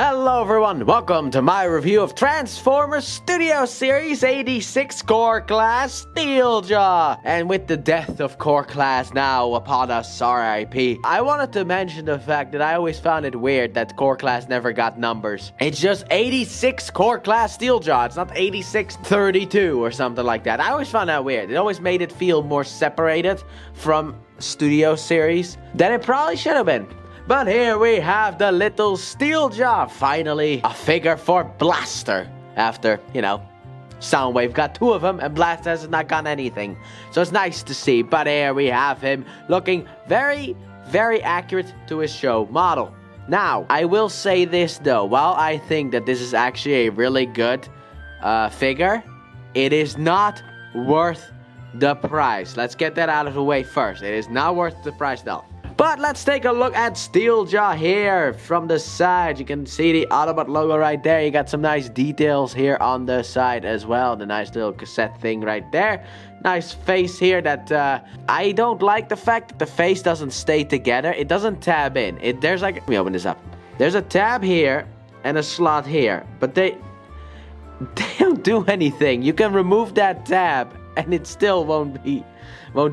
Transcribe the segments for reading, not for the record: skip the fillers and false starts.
Hello everyone, welcome to my review of Transformers Studio Series 86 Core Class Steeljaw. And with the death of Core Class now upon us, RIP, I wanted to mention the fact that I always found it weird that Core Class never got numbers. It's just 86 Core Class Steeljaw, it's not 8632 or something like that. I always found that weird. It always made it feel more separated from Studio Series than it probably should have been. But here we have the little Steeljaw, finally a figure for Blaster. After, Soundwave got two of them and Blaster has not gotten anything. So it's nice to see, but here we have him looking very, very accurate to his show model. Now, I will say this though, while I think that this is actually a really good figure, it is not worth the price. Let's get that out of the way first. It is not worth the price though. But let's take a look at Steeljaw here from the side. You can see the Autobot logo right there. You got some nice details here on the side as well. The nice little cassette thing right there. Nice face here that I don't like the fact that the face doesn't stay together. It doesn't tab in. There's like, let me open this up. There's a tab here and a slot here, but they don't do anything. You can remove that tab and it still won't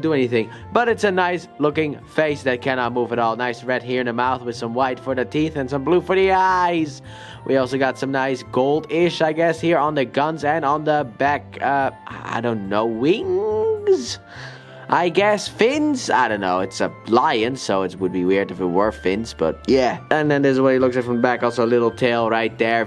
do anything. But it's a nice looking face that cannot move at all. Nice red here in the mouth with some white for the teeth and some blue for the eyes. We also got some nice gold-ish, I guess, here on the guns and on the back, I don't know, wings? I guess fins? I don't know. It's a lion, so it would be weird if it were fins, but yeah. And then this is what he looks like from the back. Also a little tail right there.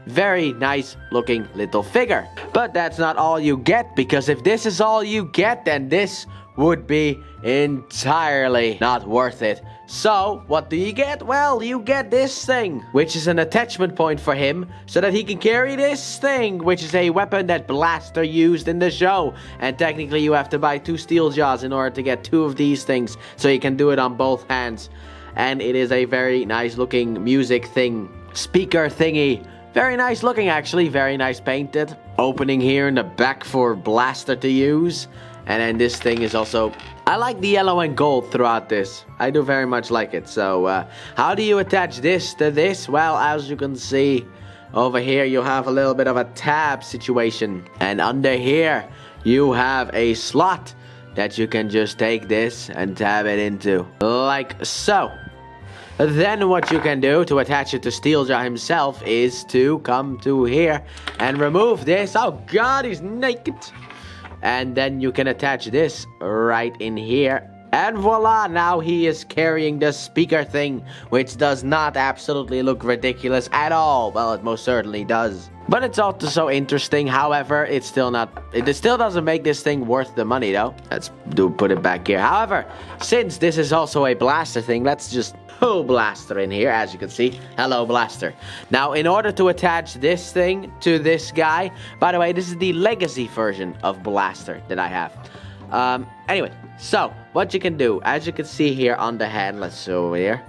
Very nice looking little figure. But that's not all you get, because if this is all you get, then this would be entirely not worth it. So what do you get? Well, you get this thing, which is an attachment point for him so that he can carry this thing, which is a weapon that Blaster used in the show. And technically you have to buy 2 Steeljaws in order to get 2 of these things, so you can do it on both hands. And it is a very nice looking music thing, speaker thingy. Very nice looking, actually. Very nice painted. Opening here in the back for Blaster to use. And then this thing is also... I like the yellow and gold throughout this. I do very much like it. So, how do you attach this to this? Well, as you can see, over here you have a little bit of a tab situation. And under here, you have a slot that you can just take this and tab it into. Like so. Then what you can do to attach it to Steeljaw himself is to come to here and remove this. Oh god, he's naked. And then you can attach this right in here. And voila, now he is carrying the speaker thing, which does not absolutely look ridiculous at all. Well, it most certainly does. But it's also so interesting. However, it still doesn't make this thing worth the money though. Let's put it back here. However, since this is also a Blaster thing, let's just pull Blaster in here. As you can see, hello Blaster. Now, in order to attach this thing to this guy, by the way, this is the legacy version of Blaster that I have. Anyway, so what you can do, as you can see here on the hand, let's see over here.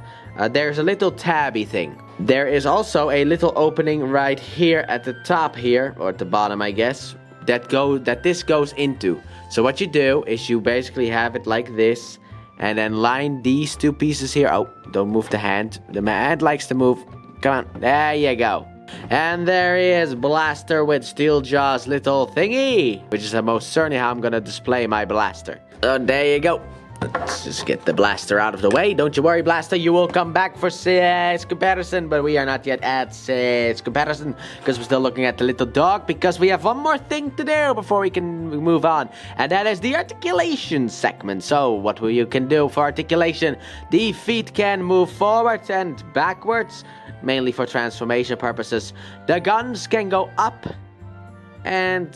There's a little tabby thing. There is also a little opening right here at the top here, or at the bottom, I guess, that this goes into. So what you do is you basically have it like this, and then line these 2 pieces here. Oh, don't move the hand. The hand likes to move. Come on, there you go. And there he is, Blaster with Steeljaw's little thingy, which is most certainly how I'm gonna display my Blaster. So there you go. Let's just get the Blaster out of the way. Don't you worry, Blaster, you will come back for size comparison, but we are not yet at size comparison because we're still looking at the little dog, because we have one more thing to do before we can move on, and that is the articulation segment. So what you can do for articulation, the feet can move forwards and backwards, mainly for transformation purposes. The guns can go up and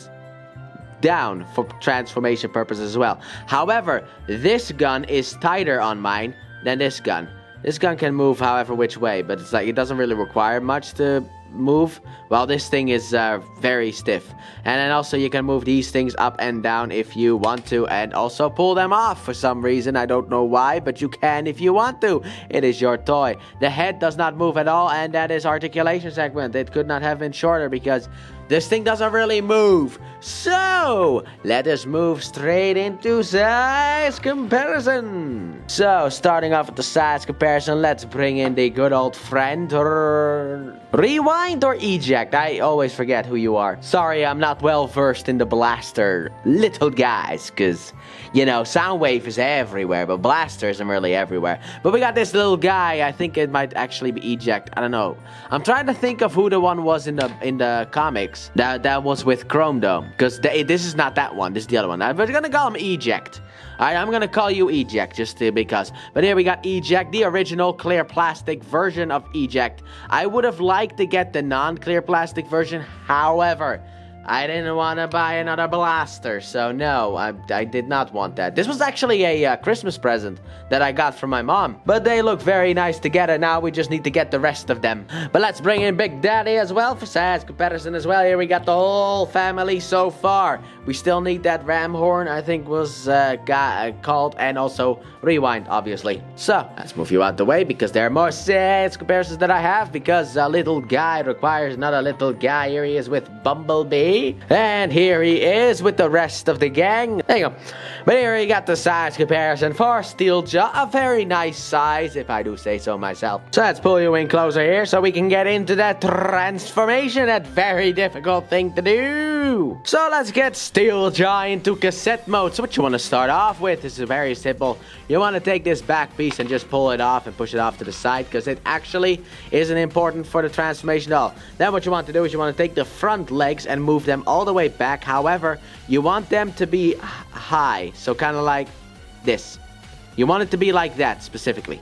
down for transformation purposes as well. However, this gun is tighter on mine than this gun. This gun can move however which way, but it's like it doesn't really require much to move, while this thing is very stiff. And then also you can move these things up and down if you want to, and also pull them off for some reason. I don't know why, but you can if you want to. It is your toy. The head does not move at all, and that is articulation segment. It could not have been shorter because this thing doesn't really move. So, let us move straight into size comparison. So, starting off with the size comparison, let's bring in the good old friend, Rewind or eject? I always forget who you are. Sorry, I'm not well versed in the blaster little guys, because, you know, Soundwave is everywhere, but blaster isn't really everywhere. But we got this little guy. I think it might actually be eject. I don't know. I'm trying to think of who the one was in the comics that was with Chrome Dome, because this is not that one. This is the other one. We're gonna call him eject. Alright, I'm gonna call you Eject, just because. But here we got Eject, the original clear plastic version of Eject. I would have liked to get the non-clear plastic version, however, I didn't want to buy another blaster, so no, I did not want that. This was actually a Christmas present that I got from my mom. But they look very nice together. Now we just need to get the rest of them. But let's bring in Big Daddy as well for size comparison as well. Here we got the whole family so far. We still need that ram horn, I think was called, and also Rewind, obviously. So, let's move you out the way because there are more size comparisons that I have, because a little guy requires another little guy. Here he is with Bumblebee. And here he is with the rest of the gang. There you go. But here you got the size comparison for Steeljaw. A very nice size, if I do say so myself. So let's pull you in closer here so we can get into that transformation. That very difficult thing to do. So let's get Steeljaw into cassette mode. So what you want to start off with is very simple. You want to take this back piece and just pull it off and push it off to the side, because it actually isn't important for the transformation at all. Then what you want to do is you want to take the front legs and move them all the way back. However, you want them to be high, so kind of like this. You want it to be like that specifically.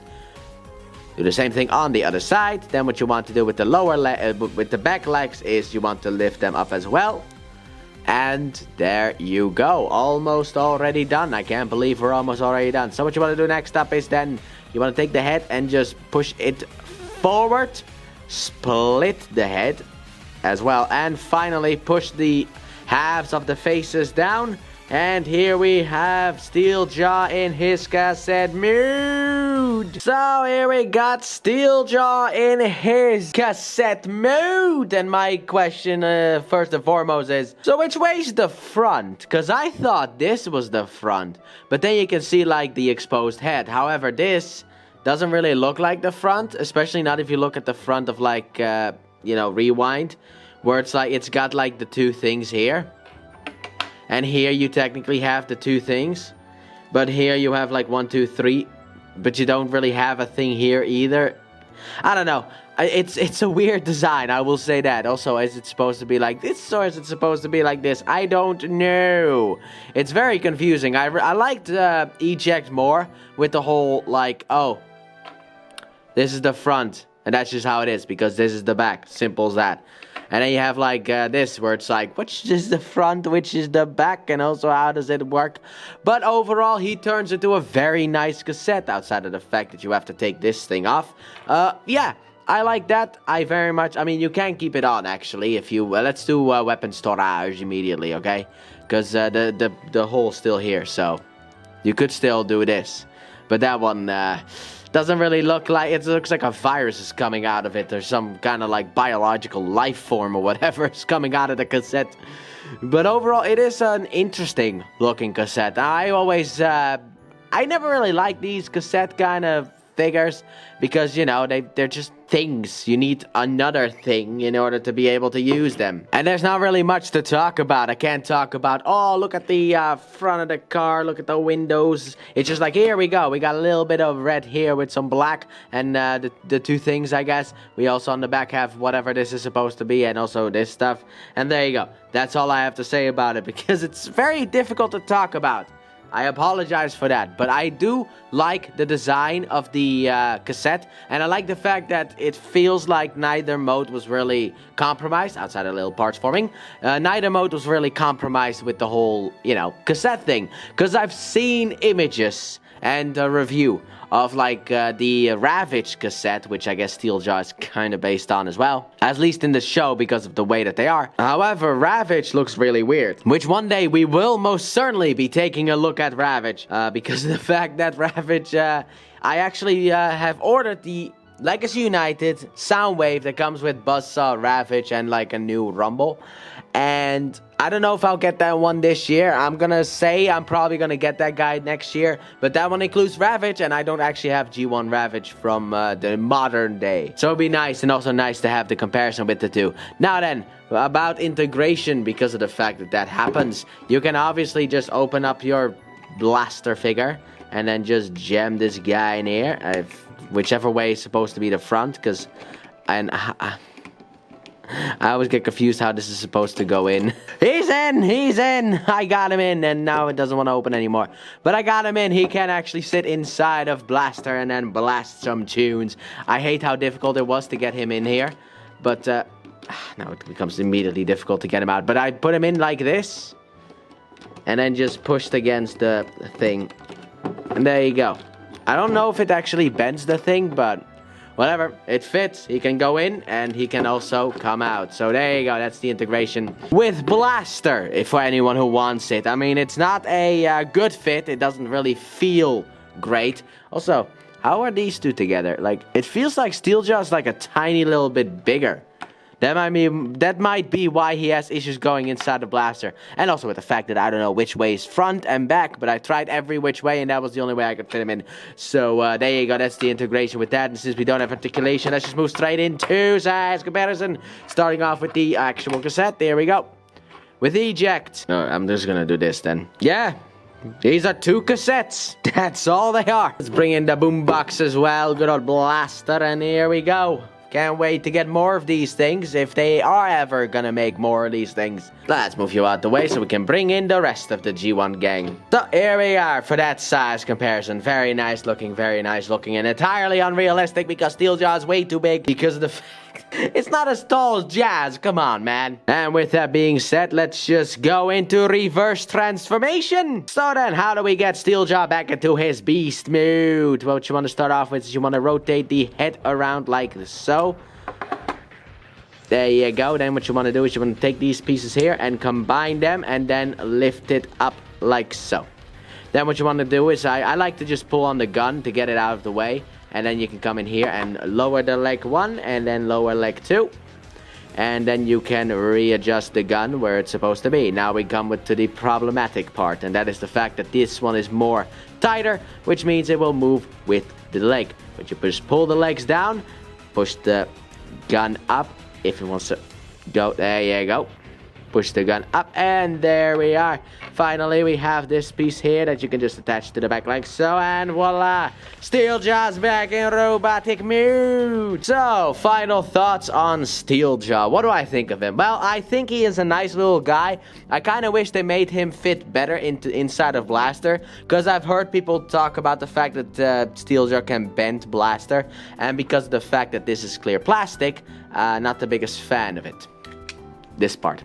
Do the same thing on the other side. Then what you want to do with the with the back legs is you want to lift them up as well. And there you go. Almost already done. I can't believe we're almost already done. So what you want to do next up is then you want to take the head and just push it forward. Split the head as well. And finally push the halves of the faces down. And here we have Steeljaw in his cassette mode. So here we got Steeljaw in his cassette mode. And my question first and foremost is, so which way's the front? Because I thought this was the front. But then you can see like the exposed head. However, this doesn't really look like the front. Especially not if you look at the front of like, you know, Rewind. Where it's like, it's got like the two things here. And here you technically have the two things. But here you have like 1, 2, 3. But you don't really have a thing here either. I don't know. It's a weird design, I will say that. Also, is it supposed to be like this or is it supposed to be like this? I don't know. It's very confusing. I liked Eject more with the whole like, oh, this is the front. And that's just how it is because this is the back. Simple as that. And then you have like this where it's like, which is the front, which is the back, and also how does it work? But overall, he turns into a very nice cassette outside of the fact that you have to take this thing off. Yeah, I like that. I very much, I mean, you can keep it on actually if you, let's do weapon storage immediately, okay? Because the hole's still here, so you could still do this. But that one, doesn't really look like, it looks like a virus is coming out of it, or some kind of like biological life form or whatever is coming out of the cassette. But overall, it is an interesting looking cassette. I always, I never really liked these cassette kind of figures because, you know, they're just things. You need another thing in order to be able to use them. And there's not really much to talk about. I can't talk about, oh, look at the front of the car, look at the windows. It's just like, here we go. We got a little bit of red here with some black and the two things, I guess. We also on the back have whatever this is supposed to be and also this stuff. And there you go. That's all I have to say about it because it's very difficult to talk about. I apologize for that, but I do like the design of the cassette, and I like the fact that it feels like neither mode was really compromised, outside of little parts forming. Neither mode was really compromised with the whole, you know, cassette thing, because I've seen images and a review of like the Ravage cassette, which I guess Steeljaw is kind of based on as well, at least in the show because of the way that they are. However, Ravage looks really weird, which one day we will most certainly be taking a look at Ravage because of the fact that Ravage, I actually have ordered the Legacy United, Soundwave that comes with Buzzsaw, Ravage, and like a new Rumble. And I don't know if I'll get that one this year. I'm gonna say I'm probably gonna get that guy next year. But that one includes Ravage, and I don't actually have G1 Ravage from the modern day. So it'd be nice, and also nice to have the comparison with the two. Now then, about integration, because of the fact that that happens, you can obviously just open up your blaster figure, and then just jam this guy in here. Whichever way is supposed to be the front, because I always get confused how this is supposed to go in. He's in! I got him in, and now it doesn't want to open anymore. But I got him in. He can actually sit inside of Blaster and then blast some tunes. I hate how difficult it was to get him in here. But, now it becomes immediately difficult to get him out. But I put him in like this, and then just pushed against the thing. And there you go. I don't know if it actually bends the thing, but whatever. It fits. He can go in, and he can also come out. So there you go. That's the integration with Blaster, for anyone who wants it. I mean, it's not a good fit. It doesn't really feel great. Also, how are these two together? Like, it feels like Steeljaw is like a tiny little bit bigger. That might be why he has issues going inside the Blaster. And also with the fact that I don't know which way is front and back, but I tried every which way, and that was the only way I could fit him in. So there you go, that's the integration with that. And since we don't have articulation, let's just move straight into size comparison. Starting off with the actual cassette, there we go. With eject. No, I'm just gonna do this then. Yeah. These are two cassettes. That's all they are. Let's bring in the boombox as well. Good old Blaster, and here we go. Can't wait to get more of these things, if they are ever gonna make more of these things. Let's move you out the way so we can bring in the rest of the G1 gang. So here we are for that size comparison. Very nice looking, and entirely unrealistic because Steeljaw is way too big because of the fact it's not as tall as Jazz. Come on, man. And with that being said, let's just go into reverse transformation. So then, how do we get Steeljaw back into his beast mood? What you want to start off with is you want to rotate the head around like so. There you go. Then what you want to do is you want to take these pieces here and combine them and then lift it up like so. Then what you want to do is I like to just pull on the gun to get it out of the way. And then you can come in here and lower the leg 1 and then lower leg 2. And then you can readjust the gun where it's supposed to be. Now we come to the problematic part, and that is the fact that this one is more tighter, which means it will move with the leg. But you just pull the legs down, push the gun up if it wants to go. There you go. Push the gun up, and there we are. Finally, we have this piece here that you can just attach to the back like so, and voila! Steeljaw's back in robotic mood! So, final thoughts on Steeljaw. What do I think of him? Well, I think he is a nice little guy. I kind of wish they made him fit better inside of Blaster, because I've heard people talk about the fact that Steeljaw can bend Blaster, and because of the fact that this is clear plastic, not the biggest fan of it. This part.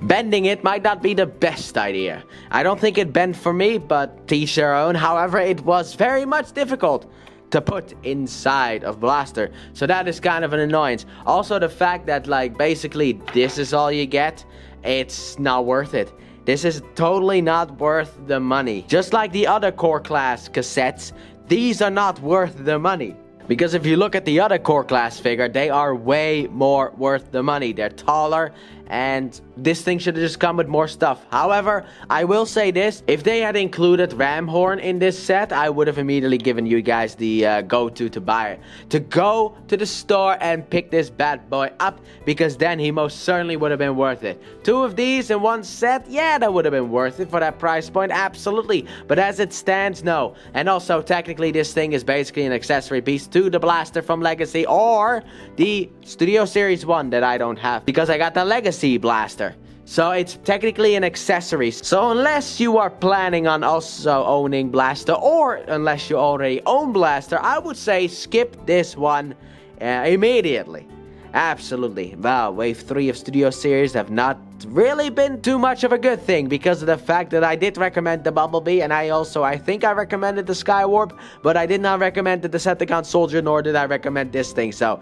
Bending it might not be the best idea. I don't think it bent for me, but to each their own. However, it was very much difficult to put inside of Blaster. So that is kind of an annoyance. Also, the fact that, like, basically this is all you get, it's not worth it. This is totally not worth the money. Just like the other core class cassettes, these are not worth the money. Because if you look at the other core class figure, they are way more worth the money. They're taller, and this thing should have just come with more stuff. However, I will say this. If they had included Ramhorn in this set, I would have immediately given you guys the go-to to buy it. To go to the store and pick this bad boy up, because then he most certainly would have been worth it. 2 of these in one set, yeah, that would have been worth it for that price point, absolutely. But as it stands, no. And also, technically, this thing is basically an accessory piece to the Blaster from Legacy, or the Studio Series 1 that I don't have, because I got the Legacy Blaster. So it's technically an accessory. So unless you are planning on also owning Blaster, or unless you already own Blaster, I would say skip this one immediately. Absolutely. Wow, Wave 3 of Studio Series have not really been too much of a good thing because of the fact that I did recommend the Bumblebee, and I think I recommended the Skywarp, but I did not recommend the Decepticon Soldier, nor did I recommend this thing. So,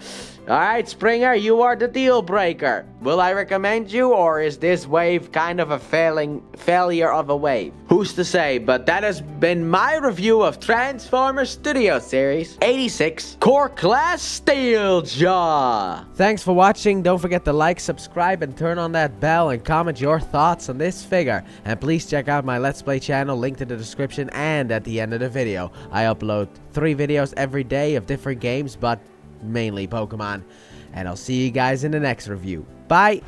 alright, Springer, you are the deal breaker. Will I recommend you, or is this wave kind of a failure of a wave? Who's to say? But that has been my review of Transformers Studio Series 86 Core Class Steeljaw. Thanks for watching. Don't forget to like, subscribe, and turn on that bell, and comment your thoughts on this figure. And please check out my Let's Play channel, linked in the description and at the end of the video. I upload 3 videos every day of different games, but mainly Pokemon. And I'll see you guys in the next review. Bye!